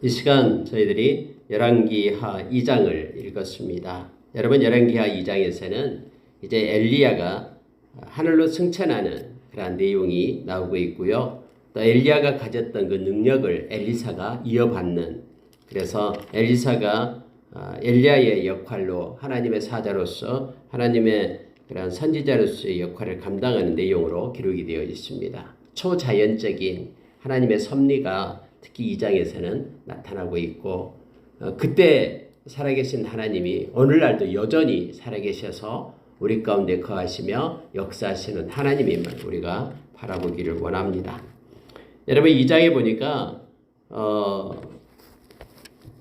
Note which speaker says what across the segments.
Speaker 1: 이 시간 저희들이 열왕기하 2장을 읽었습니다. 여러분, 열왕기하 2장에서는 이제 엘리야가 하늘로 승천하는 그런 내용이 나오고 있고요. 또 엘리야가 가졌던 그 능력을 엘리사가 이어받는, 그래서 엘리사가 엘리야의 역할로 하나님의 사자로서 하나님의 그런 선지자로서의 역할을 감당하는 내용으로 기록이 되어 있습니다. 초자연적인 하나님의 섭리가 특히 2장에서는 나타나고 있고, 그때 살아계신 하나님이 오늘날도 여전히 살아계셔서 우리 가운데 거하시며 역사하시는 하나님임을 우리가 바라보기를 원합니다. 여러분, 2장에 보니까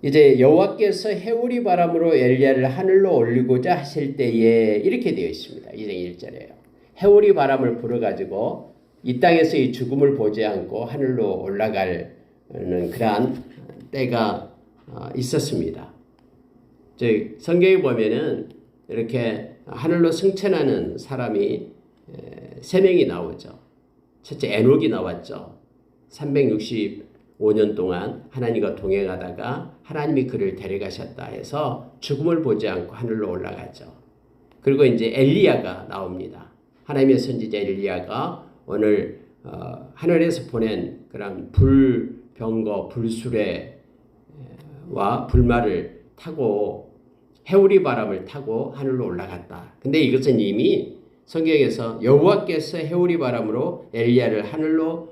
Speaker 1: 이제 여호와께서 해오리 바람으로 엘리야를 하늘로 올리고자 하실 때에 이렇게 되어 있습니다. 2장 1절에요. 해오리 바람을 불어가지고 이 땅에서 이 죽음을 보지 않고 하늘로 올라가는 그러한 때가 있었습니다. 성경에 보면은 이렇게 하늘로 승천하는 사람이 세 명이 나오죠. 첫째 에녹이 나왔죠. 365년 동안 하나님과 동행하다가 하나님이 그를 데려가셨다 해서 죽음을 보지 않고 하늘로 올라가죠. 그리고 이제 엘리야가 나옵니다. 하나님의 선지자 엘리야가 오늘 하늘에서 보낸 그런 불병거, 불수레와 불말을 타고 해오리 바람을 타고 하늘로 올라갔다. 근데 이것은 이미 성경에서 여호와께서 해오리 바람으로 엘리야를 하늘로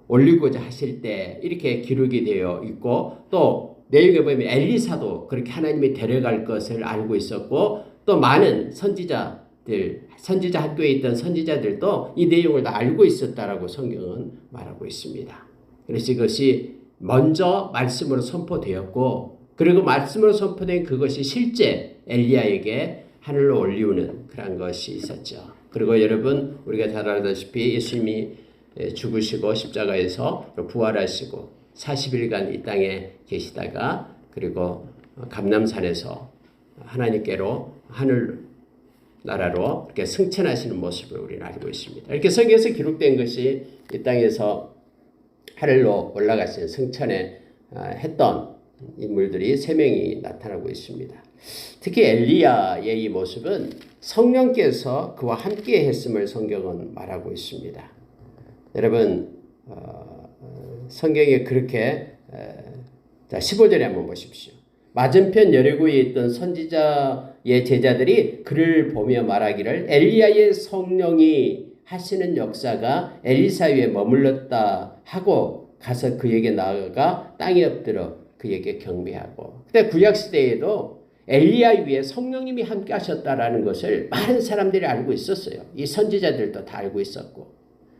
Speaker 1: 올리고자 하실 때 이렇게 기록이 되어 있고, 또 내용에 보면 엘리사도 그렇게 하나님이 데려갈 것을 알고 있었고, 또 많은 선지자 학교에 있던 선지자들도 이 내용을 다 알고 있었다라고 성경은 말하고 있습니다. 그래서 이것이 먼저 말씀으로 선포되었고, 그리고 말씀으로 선포된 그것이 실제 엘리야에게 하늘로 올리우는 그런 것이 있었죠. 그리고 여러분, 우리가 잘 알다시피 예수님이 죽으시고 십자가에서 부활하시고 40일간 이 땅에 계시다가 그리고 감람산에서 하나님께로 하늘 나라로 이렇게 승천하시는 모습을 우리는 알고 있습니다. 이렇게 성경에서 기록된 것이 이 땅에서 하늘로 올라가신 승천에 했던 인물들이 세 명이 나타나고 있습니다. 특히 엘리야의 이 모습은 성령께서 그와 함께 했음을 성경은 말하고 있습니다. 여러분, 성경에 그렇게 15절에 한번 보십시오. 맞은편 여리고에 있던 선지자의 제자들이 그를 보며 말하기를 엘리야의 성령이 하시는 역사가 엘리사 위에 머물렀다 하고 가서 그에게 나아가 땅에 엎드려 그에게 경배하고. 그때 구약시대에도 엘리야 위에 성령님이 함께 하셨다라는 것을 많은 사람들이 알고 있었어요. 이 선지자들도 다 알고 있었고.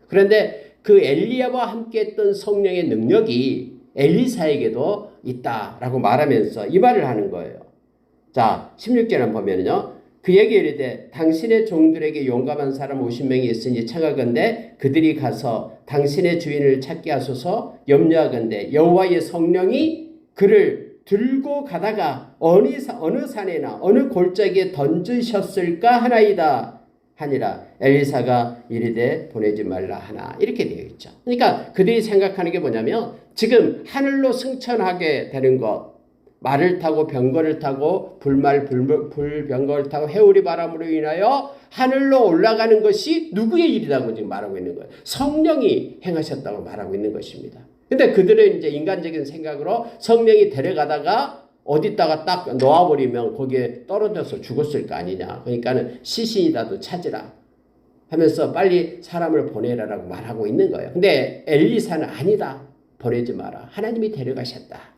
Speaker 1: 그런데 그 엘리야와 함께 했던 성령의 능력이 엘리사에게도 있다라고 말하면서 이 말을 하는 거예요. 자, 16절을 보면요. 그에게 이르되 당신의 종들에게 용감한 사람 50명이 있으니 청하건대 그들이 가서 당신의 주인을 찾게 하소서. 염려하건대 여호와의 성령이 그를 들고 가다가 어느 산에나 어느 골짜기에 던지셨을까 하나이다 하니라. 엘리사가 이르되 보내지 말라 하나. 이렇게 되어 있죠. 그러니까 그들이 생각하는 게 뭐냐면 지금 하늘로 승천하게 되는 것, 말을 타고 병거를 타고 불병거를 타고 해오리 바람으로 인하여 하늘로 올라가는 것이 누구의 일이라고 지금 말하고 있는 거예요. 성령이 행하셨다고 말하고 있는 것입니다. 근데 그들은 이제 인간적인 생각으로 성령이 데려가다가 어디다가 딱 놓아버리면 거기에 떨어져서 죽었을 거 아니냐. 그러니까는 시신이라도 찾으라 하면서 빨리 사람을 보내라라고 말하고 있는 거예요. 근데 엘리사는 아니다. 보내지 마라. 하나님이 데려가셨다.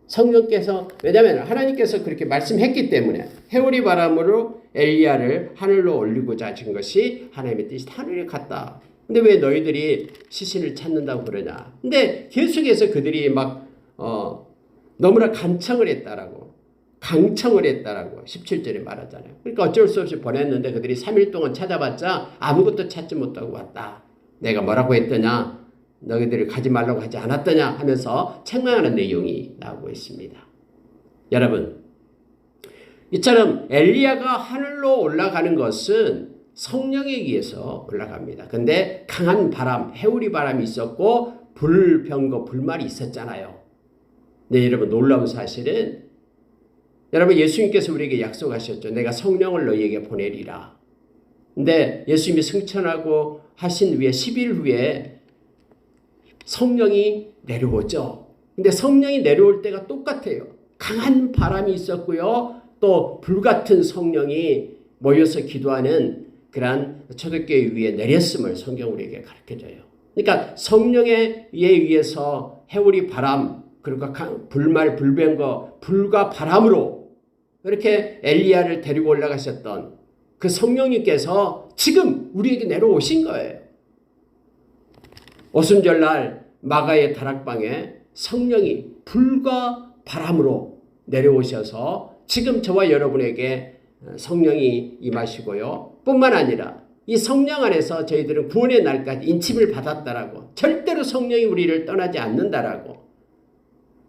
Speaker 1: 성령께서, 왜냐하면 하나님께서 그렇게 말씀했기 때문에 해오리 바람으로 엘리야를 하늘로 올리고자 하신 것이 하나님의 뜻이 하늘에 갔다. 근데 왜 너희들이 시신을 찾는다고 그러냐. 근데 계속해서 그들이 막 너무나 강청을 했다라고 17절에 말하잖아요. 그러니까 어쩔 수 없이 보냈는데 그들이 3일 동안 찾아봤자 아무것도 찾지 못하고 왔다. 내가 뭐라고 했더냐, 너희들을 가지 말라고 하지 않았더냐 하면서 책망하는 내용이 나오고 있습니다. 여러분, 이처럼 엘리야가 하늘로 올라가는 것은 성령에 의해서 올라갑니다. 근데 강한 바람, 해오리 바람이 있었고 불병거, 불말이 있었잖아요. 네, 여러분 놀라운 사실은 여러분 예수님께서 우리에게 약속하셨죠. 내가 성령을 너희에게 보내리라. 근데 예수님이 승천하고 하신 후에 10일 후에 성령이 내려오죠. 근데 성령이 내려올 때가 똑같아요. 강한 바람이 있었고요. 또 불같은 성령이 모여서 기도하는 그러한 초대교회 위에 내렸음을 성경 우리에게 가르쳐줘요. 그러니까 성령에 의해서 해오리 바람, 그리고 불말 불병거, 불과 바람으로 이렇게 엘리야를 데리고 올라가셨던 그 성령님께서 지금 우리에게 내려오신 거예요. 오순절날 마가의 다락방에 성령이 불과 바람으로 내려오셔서 지금 저와 여러분에게 성령이 임하시고요. 뿐만 아니라 이 성령 안에서 저희들은 구원의 날까지 인침을 받았다라고, 절대로 성령이 우리를 떠나지 않는다라고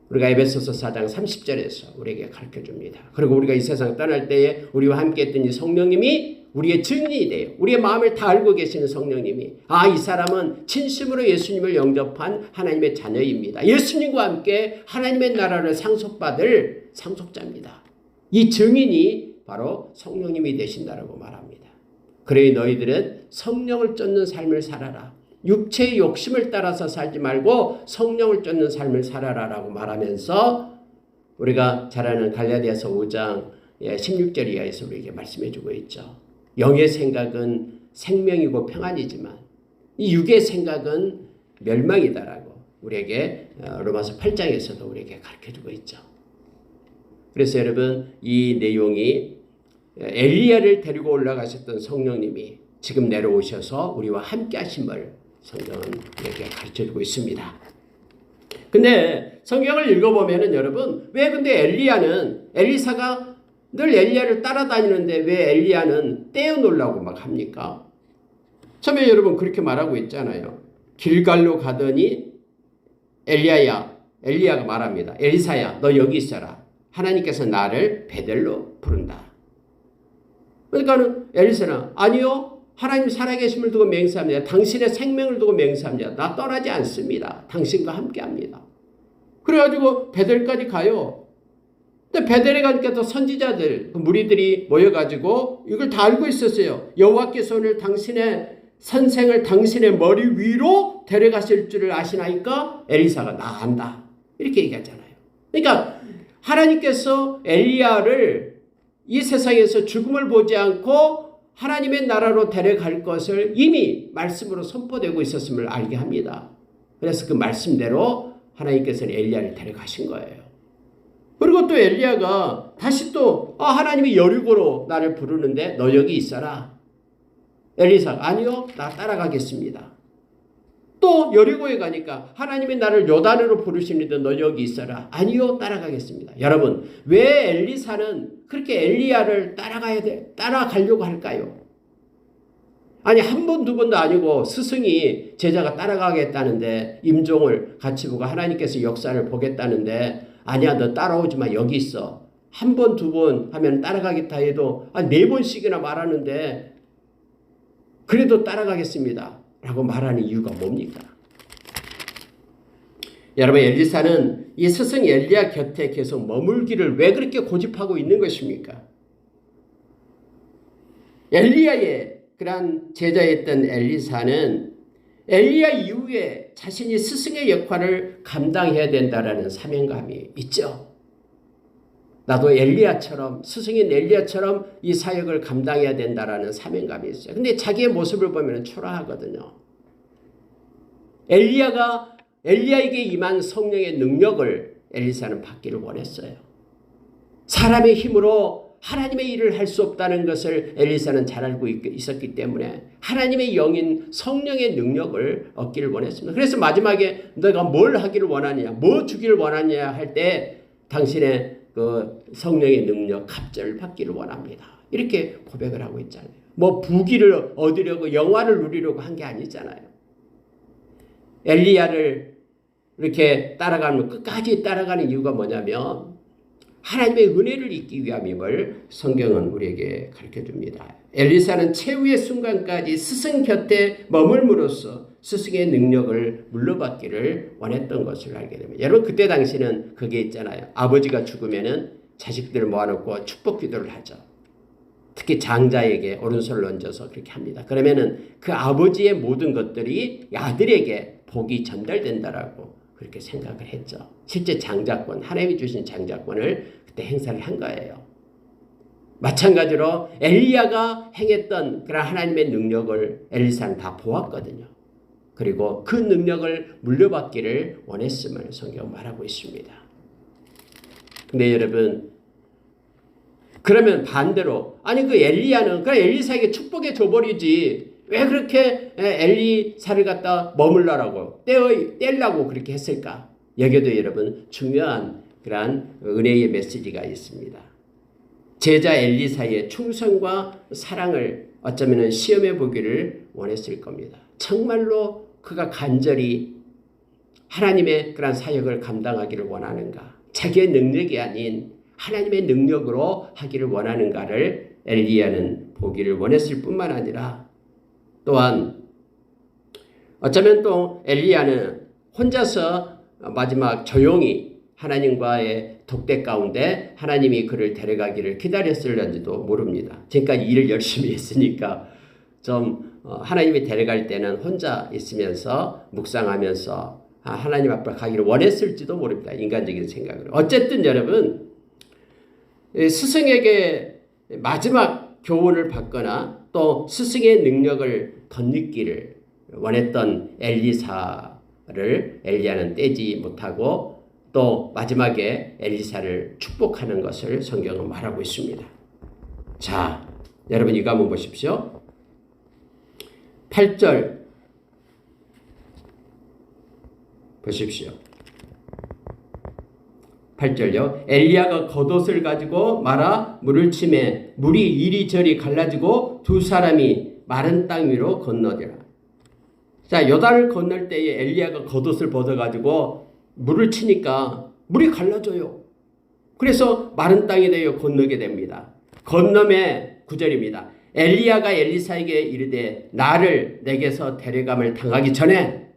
Speaker 1: 우리가 에베소서 4장 30절에서 우리에게 가르쳐줍니다. 그리고 우리가 이 세상 떠날 때에 우리와 함께 했던 이 성령님이 우리의 증인이 돼요. 우리의 마음을 다 알고 계시는 성령님이, 이 사람은 진심으로 예수님을 영접한 하나님의 자녀입니다. 예수님과 함께 하나님의 나라를 상속받을 상속자입니다. 이 증인이 바로 성령님이 되신다라고 말합니다. 그러니 너희들은 성령을 쫓는 삶을 살아라. 육체의 욕심을 따라서 살지 말고 성령을 쫓는 삶을 살아라라고 말하면서 우리가 잘 아는 갈라디아서 5장 16절 이하에서 우리에게 말씀해 주고 있죠. 영의 생각은 생명이고 평안이지만 이 육의 생각은 멸망이다라고 우리에게 로마서 8장에서도 우리에게 가르쳐 주고 있죠. 그래서 여러분 이 내용이 엘리야를 데리고 올라가셨던 성령님이 지금 내려오셔서 우리와 함께 하심을 성경은 우리에게 가르쳐주고 있습니다. 근데 성경을 읽어보면은 여러분, 왜 근데 엘리사가 늘 엘리야를 따라다니는데 왜 엘리야는 떼어놓으려고 막 합니까? 처음에 여러분 그렇게 말하고 있잖아요. 길갈로 가더니 엘리야가 말합니다. 엘리사야, 너 여기 있어라. 하나님께서 나를 베델로 부른다. 그러니까는 엘리사는 아니요. 하나님 살아계심을 두고 맹세합니다. 당신의 생명을 두고 맹세합니다. 나 떠나지 않습니다. 당신과 함께합니다. 그래가지고 베델까지 가요. 근데 베델에 가니까 또 선지자들, 무리들이 모여가지고 이걸 다 알고 있었어요. 여호와께서 오늘 당신의 선생을 당신의 머리 위로 데려가실 줄을 아시나이까? 엘리사가 나 안다. 이렇게 얘기하잖아요. 그러니까 하나님께서 엘리야를 이 세상에서 죽음을 보지 않고 하나님의 나라로 데려갈 것을 이미 말씀으로 선포되고 있었음을 알게 합니다. 그래서 그 말씀대로 하나님께서는 엘리야를 데려가신 거예요. 그리고 또 엘리야가 다시 또 하나님이 여리고로 나를 부르는데 너 여기 있어라. 엘리사가 아니요, 나 따라가겠습니다. 또 여리고에 가니까 하나님이 나를 요단으로 부르십니다. 너 여기 있어라. 아니요, 따라가겠습니다. 여러분, 왜 엘리사는 그렇게 엘리야를 따라가려고 할까요? 아니, 한 번, 두 번도 아니고 스승이 제자가 따라가겠다는데 임종을 같이 보고 하나님께서 역사를 보겠다는데 아니야, 너 따라오지 마. 여기 있어. 한 번, 두 번 하면 따라가겠다 해도 네 번씩이나 말하는데 그래도 따라가겠습니다. 라고 말하는 이유가 뭡니까? 여러분, 엘리사는 이 스승 엘리야 곁에 계속 머물기를 왜 그렇게 고집하고 있는 것입니까? 엘리야의 그러한 제자였던 엘리사는 엘리야 이후에 자신이 스승의 역할을 감당해야 된다라는 사명감이 있죠. 나도 엘리야처럼, 스승인 엘리야처럼 이 사역을 감당해야 된다라는 사명감이 있어요. 근데 자기의 모습을 보면 초라하거든요. 엘리야에게 임한 성령의 능력을 엘리사는 받기를 원했어요. 사람의 힘으로 하나님의 일을 할 수 없다는 것을 엘리사는 잘 알고 있었기 때문에 하나님의 영인 성령의 능력을 얻기를 원했습니다. 그래서 마지막에 너가 뭘 하기를 원하느냐, 뭐 주기를 원하느냐 할 때 당신의 그 성령의 능력, 갑절을 받기를 원합니다. 이렇게 고백을 하고 있잖아요. 뭐 부귀를 얻으려고 영화를 누리려고 한 게 아니잖아요. 엘리야를 이렇게 끝까지 따라가는 이유가 뭐냐면 하나님의 은혜를 잊기 위함임을 성경은 우리에게 가르쳐줍니다. 엘리사는 최후의 순간까지 스승 곁에 머물므로써 스승의 능력을 물려받기를 원했던 것을 알게 됩니다. 여러분 그때 당시는 그게 있잖아요. 아버지가 죽으면은 자식들을 모아놓고 축복 기도를 하죠. 특히 장자에게 오른손을 얹어서 그렇게 합니다. 그러면은 그 아버지의 모든 것들이 아들에게 복이 전달된다라고 그렇게 생각을 했죠. 실제 장자권, 하나님이 주신 장자권을 그때 행사를 한 거예요. 마찬가지로 엘리야가 행했던 그런 하나님의 능력을 엘리사는 다 보았거든요. 그리고 그 능력을 물려받기를 원했음을 성경은 말하고 있습니다. 근데 여러분, 그러면 반대로 아니 그 엘리야는 그냥 엘리사에게 축복해 줘버리지 왜 그렇게 엘리사를 갖다 머물러라고 떼려고 그렇게 했을까? 여기에도 여러분 중요한 그러한 은혜의 메시지가 있습니다. 제자 엘리사의 충성과 사랑을 어쩌면 시험해 보기를 원했을 겁니다. 정말로 그가 간절히 하나님의 그런 사역을 감당하기를 원하는가? 자기의 능력이 아닌 하나님의 능력으로 하기를 원하는가를 엘리야는 보기를 원했을 뿐만 아니라 또한 어쩌면 또 엘리야는 혼자서 마지막 조용히 하나님과의 독대 가운데 하나님이 그를 데려가기를 기다렸을런지도 모릅니다. 지금까지 일을 열심히 했으니까 좀 하나님이 데려갈 때는 혼자 있으면서 묵상하면서 하나님 앞으로 가기를 원했을지도 모릅니다. 인간적인 생각으로. 어쨌든 여러분 스승에게 마지막 교훈을 받거나 또 스승의 능력을 덧입기를 원했던 엘리사를 엘리야는 떼지 못하고 또 마지막에 엘리사를 축복하는 것을 성경은 말하고 있습니다. 자, 여러분 이거 한번 보십시오. 8절 보십시오. 8절요. 엘리야가 겉옷을 가지고 말아 물을 치매 물이 이리저리 갈라지고 두 사람이 마른 땅 위로 건너더라. 자, 요단을 건널 때에 엘리야가 겉옷을 벗어가지고 물을 치니까 물이 갈라져요. 그래서 마른 땅에 대여 건너게 됩니다. 건너매 9절입니다. 엘리야가 엘리사에게 이르되 나를 내게서 데려감을 당하기 전에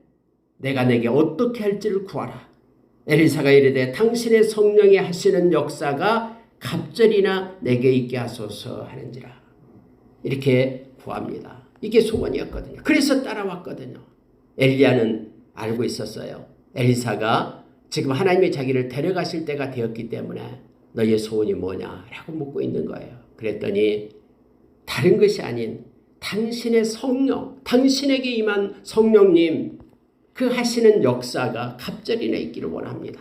Speaker 1: 내가 내게 어떻게 할지를 구하라. 엘리사가 이르되 당신의 성령이 하시는 역사가 갑절이나 내게 있게 하소서 하는지라. 이렇게 구합니다. 이게 소원이었거든요. 그래서 따라왔거든요. 엘리야는 알고 있었어요. 엘리사가 지금 하나님의 자기를 데려가실 때가 되었기 때문에 너의 소원이 뭐냐라고 묻고 있는 거예요. 그랬더니 다른 것이 아닌 당신의 성령, 당신에게 임한 성령님 그 하시는 역사가 갑절이나 있기를 원합니다.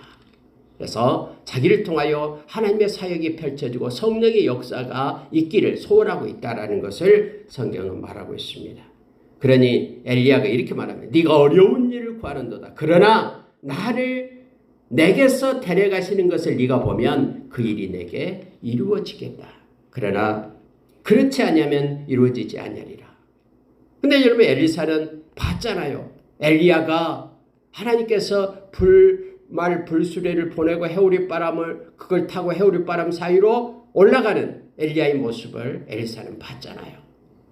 Speaker 1: 그래서 자기를 통하여 하나님의 사역이 펼쳐지고 성령의 역사가 있기를 소원하고 있다라는 것을 성경은 말하고 있습니다. 그러니 엘리야가 이렇게 말합니다. 네가 어려운 일을 구하는도다. 그러나 나를 내게서 데려가시는 것을 네가 보면 그 일이 내게 이루어지겠다. 그러나 그렇지 않으면 이루어지지 않으리라. 근데 여러분 엘리사는 봤잖아요. 엘리야가 하나님께서 불수레를 보내고 해오리바람을 그걸 타고 해오리바람 사이로 올라가는 엘리야의 모습을 엘리사는 봤잖아요.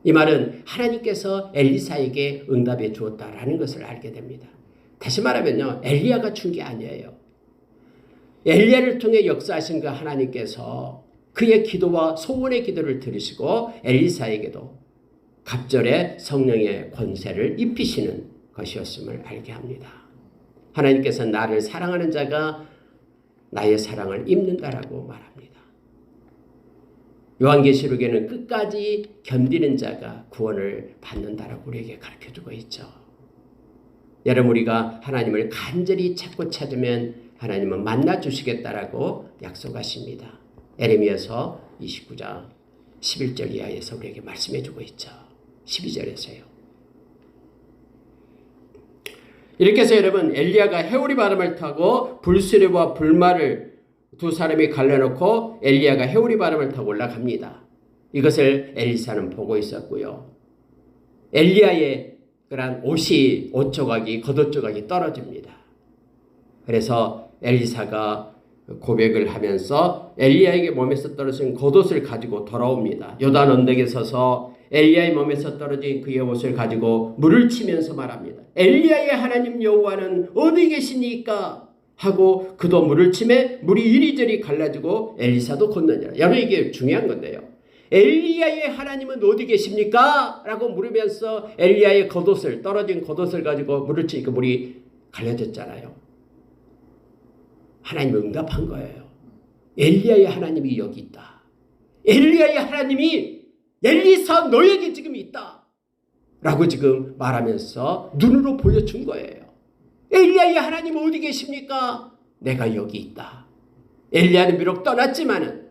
Speaker 1: 이 말은 하나님께서 엘리사에게 응답해 주었다라는 것을 알게 됩니다. 다시 말하면요. 엘리야가 준 게 아니에요. 엘리야를 통해 역사하신 그 하나님께서 그의 기도와 소원의 기도를 들으시고 엘리사에게도 갑절의 성령의 권세를 입히시는 것이었음을 알게 합니다. 하나님께서 나를 사랑하는 자가 나의 사랑을 입는다라고 말합니다. 요한계시록에는 끝까지 견디는 자가 구원을 받는다라고 우리에게 가르쳐주고 있죠. 여러분 우리가 하나님을 간절히 찾고 찾으면 하나님은 만나주시겠다라고 약속하십니다. 에레미야서 29장 11절 이하에서 우리에게 말씀해주고 있죠. 12절에서요. 이렇게 해서 여러분 엘리야가 해오리 바람을 타고 불수레와 불말을 두 사람이 갈라놓고 엘리야가 해오리 바람을 타고 올라갑니다. 이것을 엘리사는 보고 있었고요. 엘리야의 그런 옷 조각이 겉옷 조각이 떨어집니다. 그래서 엘리사가 고백을 하면서 엘리야에게 몸에서 떨어진 겉옷을 가지고 돌아옵니다. 요단 언덕에 서서 엘리야의 몸에서 떨어진 그의 옷을 가지고 물을 치면서 말합니다. 엘리야의 하나님 여호와는 어디 계시니까 하고 그도 물을 치매 물이 이리저리 갈라지고 엘리사도 건너니라. 여러분 이게 중요한 건데요. 엘리야의 하나님은 어디 계십니까? 라고 물으면서 엘리야의 겉옷을 떨어진 겉옷을 가지고 물을 치니까 물이 갈라졌잖아요. 하나님이 응답한 거예요. 엘리야의 하나님이 여기 있다. 엘리야의 하나님이 엘리사 너에게 지금 있다. 라고 지금 말하면서 눈으로 보여준 거예요. 엘리야의 하나님 어디 계십니까? 내가 여기 있다. 엘리야는 비록 떠났지만은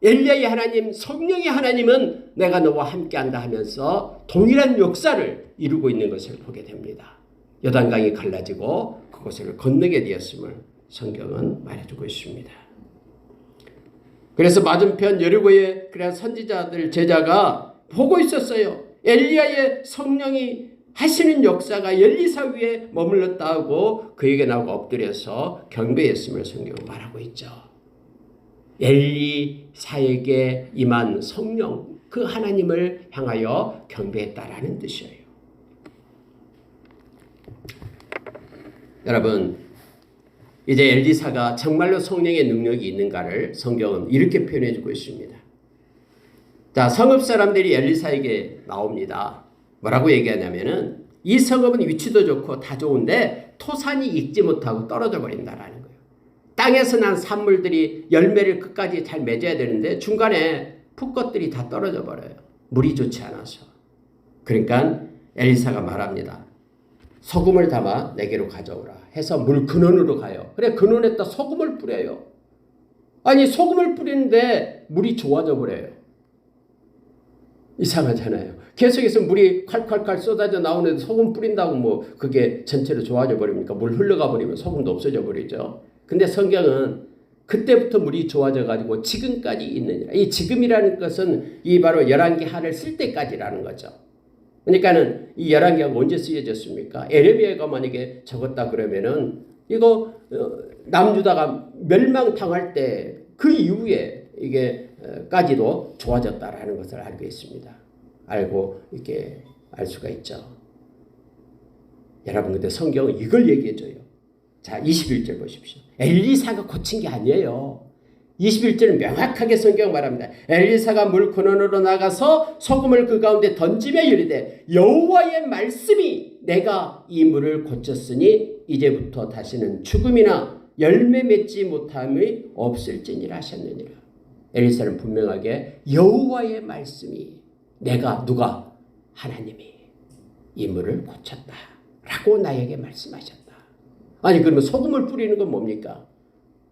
Speaker 1: 엘리야의 하나님, 성령의 하나님은 내가 너와 함께한다 하면서 동일한 역사를 이루고 있는 것을 보게 됩니다. 요단강이 갈라지고 그곳을 건너게 되었음을 성경은 말해주고 있습니다. 그래서 맞은편 여리고의 그런 선지자들 제자가 보고 있었어요. 엘리야의 성령이 하시는 역사가 엘리사 위에 머물렀다 하고 그에게 나오고 엎드려서 경배했음을 성경은 말하고 있죠. 엘리사에게 임한 성령, 그 하나님을 향하여 경배했다라는 뜻이에요. 여러분, 이제 엘리사가 정말로 성령의 능력이 있는가를 성경은 이렇게 표현해 주고 있습니다. 자, 성읍 사람들이 엘리사에게 나옵니다. 뭐라고 얘기하냐면은 이 성읍은 위치도 좋고 다 좋은데 토산이 익지 못하고 떨어져 버린다라는 거예요. 땅에서 난 산물들이 열매를 끝까지 잘 맺어야 되는데 중간에 풋것들이 다 떨어져 버려요. 물이 좋지 않아서. 그러니까 엘리사가 말합니다. 소금을 담아 내게로 가져오라 해서 물 근원으로 가요. 그래 근원에다 소금을 뿌려요. 아니 소금을 뿌리는데 물이 좋아져 버려요. 이상하잖아요. 계속해서 물이 콸콸콸 쏟아져 나오는데 소금 뿌린다고 뭐 그게 전체로 좋아져 버립니까? 물 흘러가 버리면 소금도 없어져 버리죠. 근데 성경은 그때부터 물이 좋아져 가지고 지금까지 있느니라. 이 지금이라는 것은 이 바로 열왕기 하를 쓸 때까지라는 거죠. 그러니까는 이 열왕기가 언제 쓰여졌습니까? 에레미야가 만약에 적었다 그러면은 이거 남유다가 멸망당할 때 그 이후에 이게 까지도 좋아졌다라는 것을 알고 있습니다. 알고 이렇게 알 수가 있죠. 여러분 근데 성경은 이걸 얘기해줘요. 자 21절 보십시오. 엘리사가 고친 게 아니에요. 21절은 명확하게 성경 말합니다. 엘리사가 물 근원으로 나가서 소금을 그 가운데 던지며 이르되 여호와의 말씀이 내가 이 물을 고쳤으니 이제부터 다시는 죽음이나 열매 맺지 못함이 없을지니라 하셨느니라. 엘리사는 분명하게 여호와의 말씀이 내가 누가 하나님이 이 물을 고쳤다 라고 나에게 말씀하셨다. 아니 그러면 소금을 뿌리는 건 뭡니까?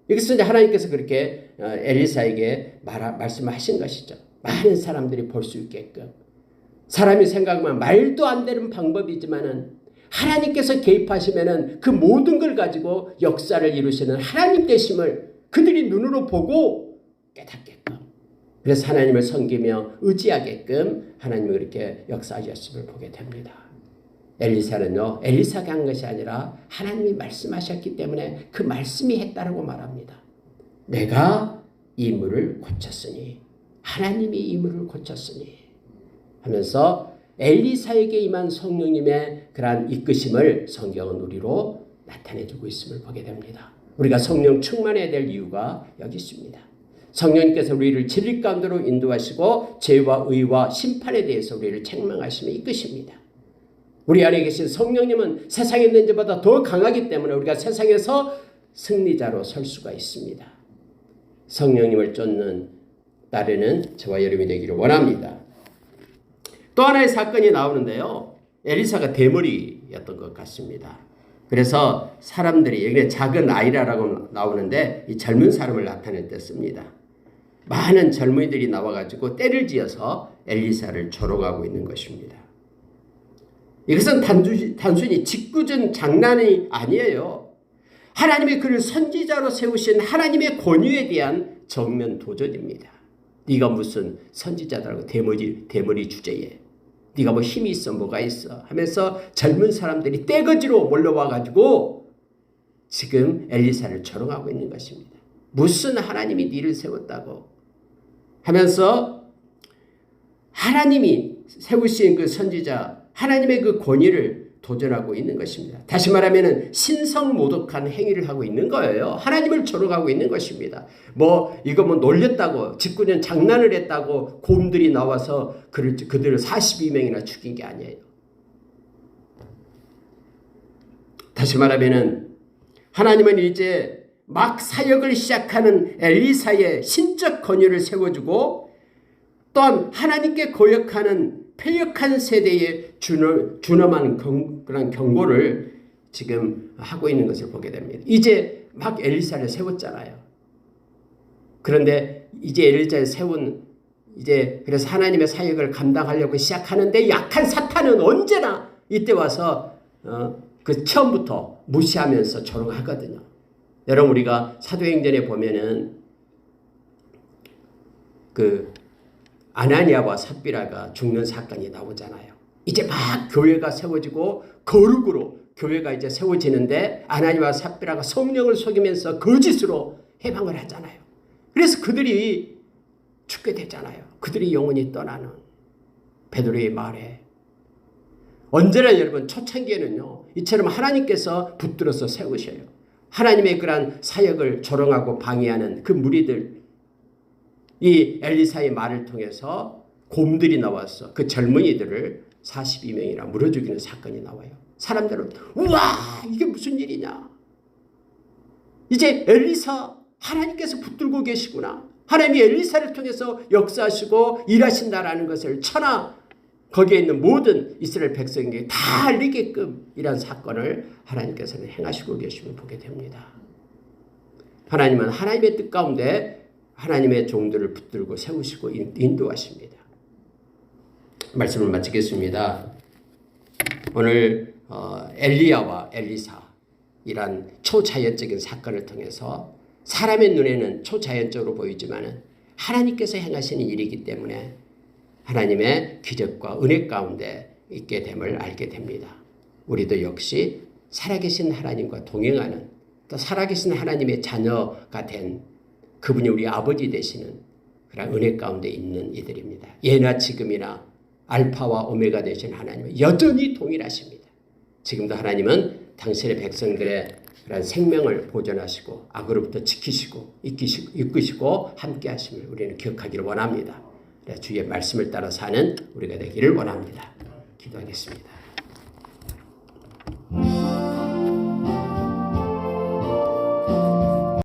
Speaker 1: 여기서 이제 하나님께서 그렇게 엘리사에게 말씀하신 것이죠. 많은 사람들이 볼 수 있게끔. 사람이 생각하면 말도 안 되는 방법이지만은 하나님께서 개입하시면은 그 모든 걸 가지고 역사를 이루시는 하나님 되심을 그들이 눈으로 보고 깨닫게끔. 그래서 하나님을 섬기며 의지하게끔 하나님이 그렇게 역사하셨음을 보게 됩니다. 엘리사는요, 엘리사가 한 것이 아니라 하나님이 말씀하셨기 때문에 그 말씀이 했다라고 말합니다. 내가 이 물을 고쳤으니, 하나님이 이 물을 고쳤으니 하면서 엘리사에게 임한 성령님의 그러한 이끄심을 성경은 우리로 나타내주고 있음을 보게 됩니다. 우리가 성령 충만해야 될 이유가 여기 있습니다. 성령님께서 우리를 진리 가운데로 인도하시고 죄와 의와 심판에 대해서 우리를 책망하시며 이끄십니다. 우리 안에 계신 성령님은 세상에 있는 자보다 더 강하기 때문에 우리가 세상에서 승리자로 설 수가 있습니다. 성령님을 쫓는 따르는 저와 여러분이 되기를 원합니다. 또 하나의 사건이 나오는데요. 엘리사가 대머리였던 것 같습니다. 그래서 사람들이 여기 작은 아이라라고 나오는데 이 젊은 사람을 나타낼 때 씁니다. 많은 젊은이들이 나와가지고 떼를 지어서 엘리사를 조롱하고 있는 것입니다. 이것은 단순히 짓궂은 장난이 아니에요. 하나님이 그를 선지자로 세우신 하나님의 권위에 대한 정면 도전입니다. 네가 무슨 선지자다라고 대머리 주제에 네가 뭐 힘이 있어 뭐가 있어 하면서 젊은 사람들이 떼거지로 몰려와가지고 지금 엘리사를 조롱하고 있는 것입니다. 무슨 하나님이 네를 세웠다고 하면서 하나님이 세우신 그 선지자, 하나님의 그 권위를 도전하고 있는 것입니다. 다시 말하면 신성모독한 행위를 하고 있는 거예요. 하나님을 조롱하고 있는 것입니다. 이거 놀렸다고, 직구년 장난을 했다고 곰들이 나와서 그들을 42명이나 죽인 게 아니에요. 다시 말하면 하나님은 이제 막 사역을 시작하는 엘리사의 신적 권위를 세워주고, 또한 하나님께 고역하는 패역한 세대에 준엄한 그런 경고를 지금 하고 있는 것을 보게 됩니다. 이제 막 엘리사를 세웠잖아요. 그런데 이제 엘리사를 세운 그래서 하나님의 사역을 감당하려고 시작하는데 약한 사탄은 언제나 이때 와서 그 처음부터 무시하면서 조롱하거든요. 여러분, 우리가 사도행전에 보면은 그 아나니아와 삽비라가 죽는 사건이 나오잖아요. 이제 막 교회가 세워지고 거룩으로 교회가 이제 세워지는데 아나니아와 삽비라가 성령을 속이면서 거짓으로 해방을 하잖아요. 그래서 그들이 죽게 되잖아요. 그들이 영원히 떠나는 베드로의 말에 언제나 여러분 초창기에는요, 이처럼 하나님께서 붙들어서 세우셔요. 하나님의 그러한 사역을 조롱하고 방해하는 그 무리들, 이 엘리사의 말을 통해서 곰들이 나와서 그 젊은이들을 42명이나 물어 죽이는 사건이 나와요. 사람들은 우와, 이게 무슨 일이냐. 이제 엘리사 하나님께서 붙들고 계시구나. 하나님이 엘리사를 통해서 역사하시고 일하신다라는 것을 거기에 있는 모든 이스라엘 백성에게 다 알리게끔 이런 사건을 하나님께서는 행하시고 계심을 보게 됩니다. 하나님은 하나님의 뜻 가운데 하나님의 종들을 붙들고 세우시고 인도하십니다. 말씀을 마치겠습니다. 오늘 엘리야와 엘리사 이란 초자연적인 사건을 통해서 사람의 눈에는 초자연적으로 보이지만 하나님께서 행하시는 일이기 때문에 하나님의 기적과 은혜 가운데 있게 됨을 알게 됩니다. 우리도 역시 살아계신 하나님과 동행하는, 또 살아계신 하나님의 자녀가 된 그분이 우리 아버지 되시는 그런 은혜 가운데 있는 이들입니다. 예나 지금이나 알파와 오메가 되신 하나님은 여전히 동일하십니다. 지금도 하나님은 당신의 백성들의 그런 생명을 보존하시고 악으로부터 지키시고 이끄시고 함께 하심을 우리는 기억하기를 원합니다. 주의 말씀을 따라 사는 우리가 되기를 원합니다. 기도하겠습니다.